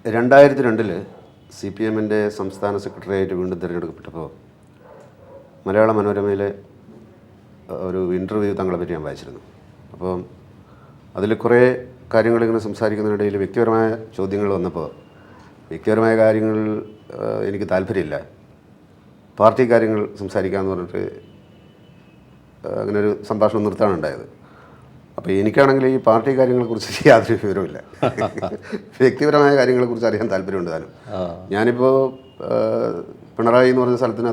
2002 CPM സംസ്ഥാന സെക്രട്ടറിയായിട്ട് വീണ്ടും തിരഞ്ഞെടുക്കപ്പെട്ടപ്പോൾ മലയാള മനോരമയിലെ ഒരു ഇൻ്റർവ്യൂ തങ്ങളെ പറ്റി ഞാൻ വായിച്ചിരുന്നു. അപ്പോൾ അതിൽ കുറേ കാര്യങ്ങളിങ്ങനെ സംസാരിക്കുന്നതിനിടയിൽ വ്യക്തിപരമായ ചോദ്യങ്ങൾ വന്നപ്പോൾ വ്യക്തിപരമായ കാര്യങ്ങൾ എനിക്ക് താല്പര്യമില്ല, പാർട്ടി കാര്യങ്ങൾ സംസാരിക്കാമെന്ന് പറഞ്ഞിട്ട് അങ്ങനെ ഒരു സംഭാഷണം നിർത്താനുണ്ടായത്. അപ്പോൾ എനിക്കാണെങ്കിൽ ഈ പാർട്ടി കാര്യങ്ങളെക്കുറിച്ച് യാതൊരു വിവരമില്ല. വ്യക്തിപരമായ കാര്യങ്ങളെക്കുറിച്ച് അറിയാൻ താല്പര്യമുണ്ട് താനും. ഞാനിപ്പോൾ പിണറായി എന്ന് പറഞ്ഞ സ്ഥലത്തിന്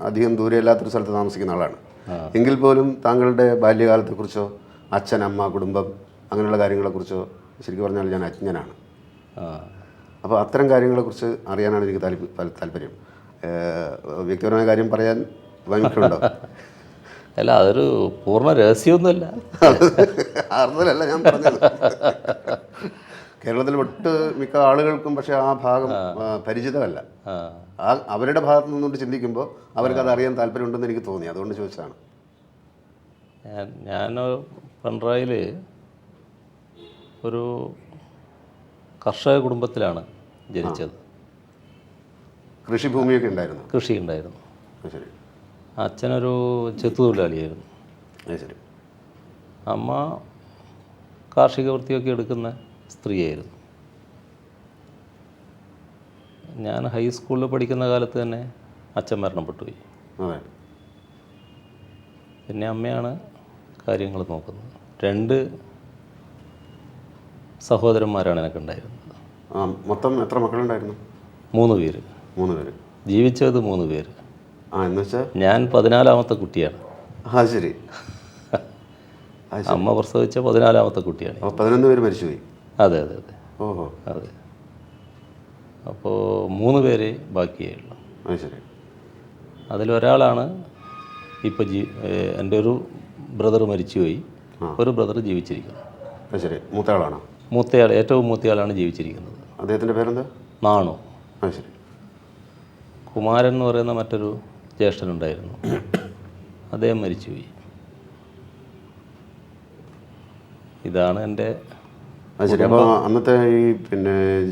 അധികം ദൂരെയല്ലാത്തൊരു സ്ഥലത്ത് താമസിക്കുന്ന ആളാണ്. എങ്കിൽ പോലും താങ്കളുടെ ബാല്യകാലത്തെക്കുറിച്ചോ അച്ഛൻ, അമ്മ, കുടുംബം അങ്ങനെയുള്ള കാര്യങ്ങളെക്കുറിച്ചോ ശരിക്കും പറഞ്ഞാൽ ഞാൻ അജ്ഞനാണ്. അപ്പോൾ അത്തരം കാര്യങ്ങളെക്കുറിച്ച് അറിയാനാണ് എനിക്ക് താല്പര്യം. വ്യക്തിപരമായ കാര്യം പറയാൻ വൈമുഖ്യമുണ്ടോ? അല്ല, അതൊരു പൂർണ്ണ രഹസ്യമൊന്നുമല്ല. അർത്ഥമല്ല ഞാൻ പറഞ്ഞത്. കേരളത്തിൽ ഒട്ട് മിക്ക ആളുകൾക്കും പക്ഷേ ആ ഭാഗം പരിചിതമല്ല. അവരുടെ ഭാഗത്ത് നിന്നുകൊണ്ട് ചിന്തിക്കുമ്പോൾ അവർക്കത് അറിയാൻ താല്പര്യമുണ്ടെന്ന് എനിക്ക് തോന്നി, അതുകൊണ്ട് ചോദിച്ചതാണ്. ഞാൻ പിണറായിൽ ഒരു കർഷക കുടുംബത്തിലാണ് ജനിച്ചത്. കൃഷിഭൂമിയൊക്കെ ഉണ്ടായിരുന്നു? കൃഷി ഉണ്ടായിരുന്നു. ശരി. അച്ഛനൊരു ചെത്തുതൊഴിലാളിയായിരുന്നു. ശരി. അമ്മ കാർഷിക വൃത്തിയൊക്കെ എടുക്കുന്ന സ്ത്രീയായിരുന്നു. ഞാൻ ഹൈസ്കൂളിൽ പഠിക്കുന്ന കാലത്ത് തന്നെ അച്ഛൻ മരണപ്പെട്ടു പോയി. പിന്നെ അമ്മയാണ് കാര്യങ്ങൾ നോക്കുന്നത്. 2 സഹോദരന്മാരാണ് എനിക്കുണ്ടായിരുന്നത്. മൊത്തം എത്ര മക്കളുണ്ടായിരുന്നു? 3 പേര്. 3 പേര്. ജീവിച്ചത് 3 പേര്. എന്നുവെച്ചാൽ ഞാൻ 14ാമത്തെ കുട്ടിയാണ്. ശരി. അമ്മ പ്രസവിച്ച 14ാമത്തെ കുട്ടിയാണ്. 11 പേര് മരിച്ചുപോയി? അതെ അതെ അതെ. ഓഹോ. അതെ. അപ്പോൾ 3 പേര് ബാക്കിയായുള്ളൂ. ശരി. അതിലൊരാളാണ് ഇപ്പോൾ എൻ്റെ ഒരു ബ്രദർ മരിച്ചുപോയി, ഒരു ബ്രദർ ജീവിച്ചിരിക്കുന്നു. ശരി. മൂത്തയാളാണോ? മൂത്തയാൾ, ഏറ്റവും മൂത്തയാളാണ് ജീവിച്ചിരിക്കുന്നത്. അദ്ദേഹത്തിൻ്റെ പേരെന്താ? നാണു. ശരി. കുമാരൻ എന്ന് പറയുന്ന മറ്റൊരു ജ്യേഷ്ഠനുണ്ടായിരുന്നു, അദ്ദേഹം മരിച്ചുപോയി. ഇതാണ് എൻ്റെ. ശരി. അപ്പോൾ അന്നത്തെ ഈ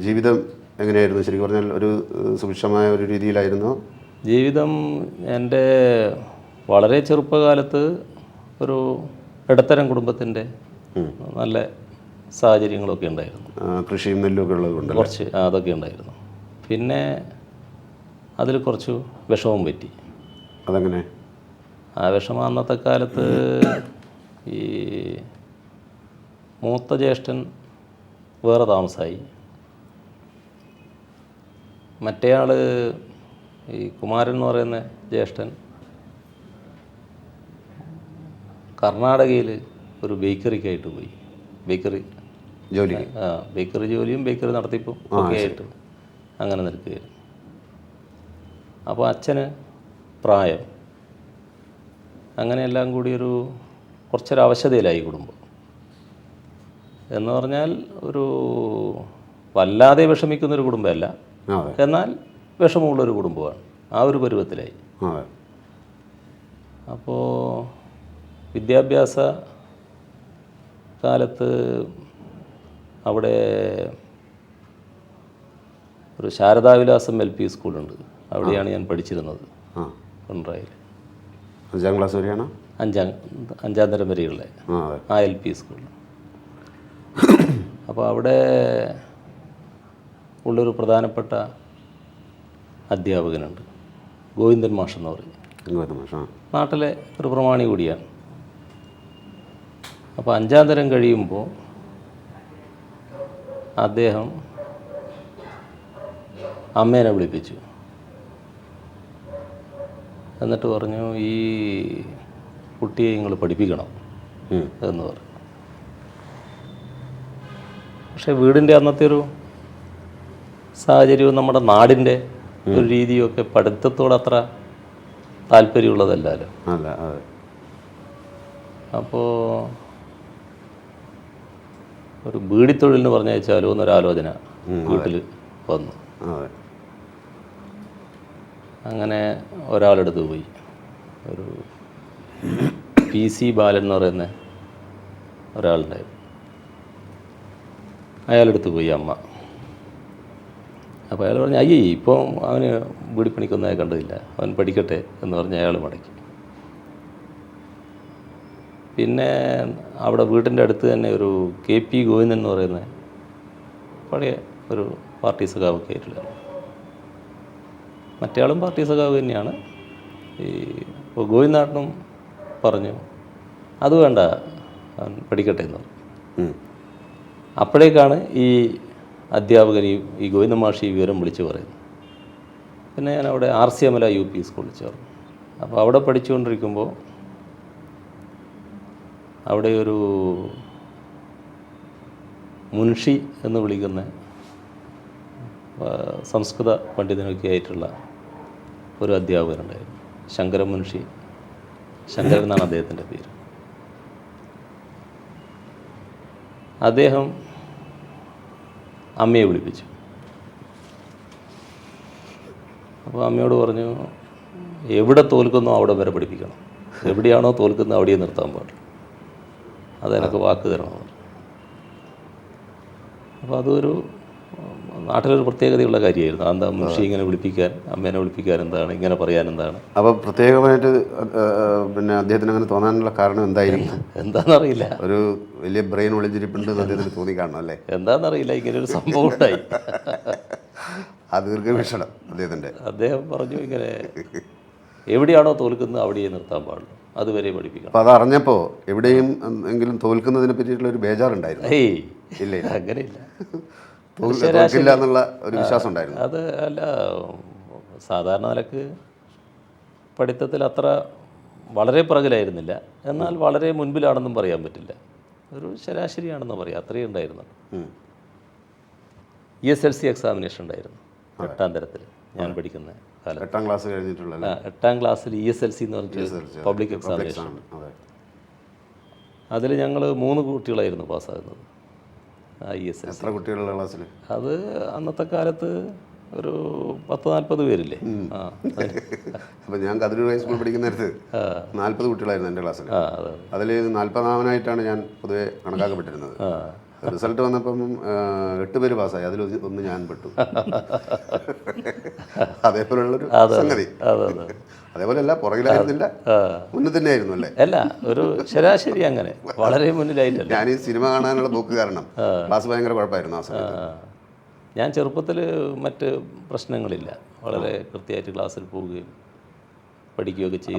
ജീവിതം എങ്ങനെയായിരുന്നു? ശരിക്കും പറഞ്ഞാൽ ഒരു സുഭിക്ഷമായ ഒരു രീതിയിലായിരുന്നു ജീവിതം? എൻ്റെ വളരെ ചെറുപ്പകാലത്ത് ഒരു ഇടത്തരം കുടുംബത്തിൻ്റെ നല്ല സാഹചര്യങ്ങളൊക്കെ ഉണ്ടായിരുന്നു. കൃഷിയും നെല്ലുമൊക്കെ ഉള്ളതുകൊണ്ട് കുറച്ച് അതൊക്കെ ഉണ്ടായിരുന്നു. പിന്നെ അതിൽ കുറച്ച് വിഷമം പറ്റി. അതെങ്ങനെ? ആ വിഷമം അന്നത്തെ കാലത്ത് ഈ മൂത്ത ജ്യേഷ്ഠൻ വേറെ താമസമായി. മറ്റേയാൾ ഈ കുമാരൻ എന്ന് പറയുന്ന ജ്യേഷ്ഠൻ കർണാടകയിൽ ഒരു ബേക്കറിക്കായിട്ട് പോയി. ബേക്കറി ജോലി. ബേക്കറി ജോലിയും ബേക്കറി നടത്തിപ്പും ഒക്കെ ആയിട്ട് അങ്ങനെ നിൽക്കുകയായിരുന്നു. അപ്പോൾ അച്ഛന് പ്രായം, അങ്ങനെയെല്ലാം കൂടി കുറച്ചൊരു അവശതയിലായി കുടുംബം. എന്ന് പറഞ്ഞാൽ ഒരു വല്ലാതെ വിഷമിക്കുന്നൊരു കുടുംബമല്ല, എന്നാൽ വിഷമമുള്ളൊരു കുടുംബമാണ്. ആ ഒരു പരുവത്തിലായി. അപ്പോൾ വിദ്യാഭ്യാസ കാലത്ത് അവിടെ ഒരു ശാരദാവിലാസം LP സ്കൂളുണ്ട്, അവിടെയാണ് ഞാൻ പഠിച്ചിരുന്നത് പിണറായിൽ. 5ാം ക്ലാസ് വരെയാണ്? 5ാം തരം വരെയുള്ള ആ LP സ്കൂൾ. അപ്പോൾ അവിടെ ഉള്ളൊരു പ്രധാനപ്പെട്ട അധ്യാപകനുണ്ട്, ഗോവിന്ദൻ മാഷ് എന്ന് പറയും. നാട്ടിലെ ഒരു പ്രമാണി കൂടിയാണ്. അപ്പോൾ 5ാം തരം കഴിയുമ്പോൾ അദ്ദേഹം അമ്മേനെ വിളിപ്പിച്ചു. എന്നിട്ട് പറഞ്ഞു, ഈ കുട്ടിയെ നിങ്ങൾ പഠിപ്പിക്കണം എന്ന് പറഞ്ഞു. പക്ഷേ വീടിൻ്റെ അന്നത്തെ ഒരു സാഹചര്യവും നമ്മുടെ നാടിൻ്റെ ഒരു രീതിയൊക്കെ പഠിത്തത്തോട് അത്ര താല്പര്യമുള്ളതല്ലല്ലോ. അപ്പോൾ ഒരു ബീഡിത്തൊഴിലിന് പറഞ്ഞയച്ചാലോ എന്നൊരാലോചന വീട്ടിൽ വന്നു. അങ്ങനെ ഒരാളെടുത്ത് പോയി, ഒരു PC ബാലൻ എന്ന് പറയുന്ന ഒരാളുണ്ടായിരുന്നു. അയാളെടുത്ത് പോയി അമ്മ. അപ്പോൾ അയാൾ പറഞ്ഞു അയ്യേ ഇപ്പം അവന് വീടിപ്പണിക്കൊന്നും കണ്ടില്ല, അവൻ പഠിക്കട്ടെ എന്ന് പറഞ്ഞ് അയാൾ മടക്കി. പിന്നെ അവിടെ വീട്ടിൻ്റെ അടുത്ത് തന്നെ ഒരു KP ഗോവിന്ദൻ എന്ന് പറയുന്ന പഴയ ഒരു പാർട്ടി സഖാവൊക്കെ ആയിട്ടുള്ള, മറ്റേയാളും പാർട്ടി സഖാവ് തന്നെയാണ്. ഇപ്പോൾ ഗോവിന്ദാട്ടനും പറഞ്ഞു അത് വേണ്ട, അവൻ പഠിക്കട്ടെ എന്ന് പറഞ്ഞു. അപ്പോഴേക്കാണ് ഈ അധ്യാപകൻ ഈ ഗോവിന്ദ മാഷി ഈ വിവരം വിളിച്ച് പറയുന്നത്. പിന്നെ ഞാൻ അവിടെ RC അമല UP സ്കൂളിൽ ചേർന്നു. അപ്പോൾ അവിടെ പഠിച്ചുകൊണ്ടിരിക്കുമ്പോൾ അവിടെ ഒരു മുൻഷി എന്ന് വിളിക്കുന്ന സംസ്കൃത പണ്ഡിതനൊക്കെ ആയിട്ടുള്ള ഒരു അധ്യാപകനുണ്ടായിരുന്നു, ശങ്കരൻ മുൻഷി. ശങ്കരൻ എന്നാണ് അദ്ദേഹത്തിൻ്റെ പേര്. അദ്ദേഹം അമ്മയെ വിളിപ്പിച്ചു. അപ്പോൾ അമ്മയോട് പറഞ്ഞു എവിടെ തോൽക്കുന്നോ അവിടെ വരെ പഠിപ്പിക്കണം, എവിടെയാണോ തോൽക്കുന്നത് അവിടെയും നിർത്താൻ പാടില്ല, അതെനിക്ക് വാക്ക് തരണമെന്ന് പറഞ്ഞു. അപ്പോൾ അതൊരു നാട്ടിലൊരു പ്രത്യേകതയുള്ള കാര്യമായിരുന്നു. എന്താ മുൻഷി ഇങ്ങനെ വിളിപ്പിക്കാൻ, അമ്മേനെ വിളിപ്പിക്കാൻ എന്താണ്, ഇങ്ങനെ പറയാൻ എന്താണ്? അപ്പോൾ പ്രത്യേകമായിട്ട് പിന്നെ അദ്ദേഹത്തിന് അങ്ങനെ തോന്നാനുള്ള കാരണം എന്തായിരുന്നു? എന്താണെന്നറിയില്ല, ഒരു വലിയ ബ്രെയിൻ ഒളിഞ്ഞിരിപ്പുണ്ട് അദ്ദേഹത്തിന് തോന്നി കാണണം അല്ലേ? എന്താണെന്നറിയില്ല, ഇങ്ങനെ ഒരു സംഭവം ഉണ്ടായി. ആ ദീർഘവീക്ഷണം അദ്ദേഹം പറഞ്ഞു ഇങ്ങനെ എവിടെയാണോ തോൽക്കുന്നത് അവിടെയേ നിർത്താൻ പാടുള്ളൂ, അതുവരെ പഠിപ്പിക്കണം. അപ്പോൾ അതറിഞ്ഞപ്പോൾ എവിടെയും എങ്കിലും തോൽക്കുന്നതിനെ പറ്റിയിട്ടുള്ള ഒരു ബേജാറുണ്ടായിരുന്നു? ഏയ് ഇല്ല, അങ്ങനെയില്ല, തോൽക്കില്ല എന്നുള്ള ഒരു വിശ്വാസം ഉണ്ടായിരുന്നു. അത് അല്ല, സാധാരണ നിലക്ക് പഠിത്തത്തിൽ അത്ര വളരെ പിറകിലായിരുന്നില്ല, എന്നാൽ വളരെ മുൻപിലാണെന്നും പറയാൻ പറ്റില്ല, ഒരു ശരാശരിയാണെന്ന് പറയാം, അത്രയും ഉണ്ടായിരുന്നു. ESLC എക്സാമിനേഷൻ ഉണ്ടായിരുന്നു 8ാം തരത്തിൽ ഞാൻ പഠിക്കുന്ന കാലം. 8ാം ക്ലാസ് കഴിഞ്ഞിട്ടുള്ള 8ാം ക്ലാസ്സിൽ ESLC എന്ന് പറഞ്ഞിട്ട് പബ്ലിക് എക്സാമിനേഷൻ. അതിൽ ഞങ്ങൾ 3 കുട്ടികളായിരുന്നു പാസ്സാകുന്നത് ആ ESLC. എത്ര കുട്ടികളുള്ള ക്ലാസ്സിൽ? അത് അന്നത്തെ കാലത്ത് ഒരു 10-40 പേരില്ലേ. അപ്പോൾ ഞാൻ കതിരൂർ ഹൈസ്കൂൾ പഠിക്കുന്ന നേരത്ത് 40 കുട്ടികളായിരുന്നു എൻ്റെ ക്ലാസ്സിൽ. അതിൽ 40ാമനായിട്ടാണ് ഞാൻ പൊതുവെ കണക്കാക്കപ്പെട്ടിരുന്നത്. റിസൾട്ട് വന്നപ്പം 8 പേര് പാസ്സായി, അതിൽ ഒന്ന് ഞാൻ പെട്ടു. അതേപോലുള്ളൊരു സംഗതി. അതേപോലെ അല്ല, പുറകിലായിരുന്നില്ല, മുന്നിൽ തന്നെ ആയിരുന്നു അല്ലേ? അല്ല, ഒരു ശരാശരി അങ്ങനെ വളരെ മുന്നിലായിട്ടല്ല. ഞാൻ ഈ സിനിമ കാണാനുള്ള പോക്ക് കാരണം ക്ലാസ് ഭയങ്കര കുഴപ്പമായിരുന്നു ആ സമയത്ത്. ഞാൻ ചെറുപ്പത്തിൽ മറ്റ് പ്രശ്നങ്ങളില്ല, വളരെ കൃത്യമായിട്ട് ക്ലാസ്സിൽ പോവുകയും പഠിക്കുകയൊക്കെ ചെയ്തു.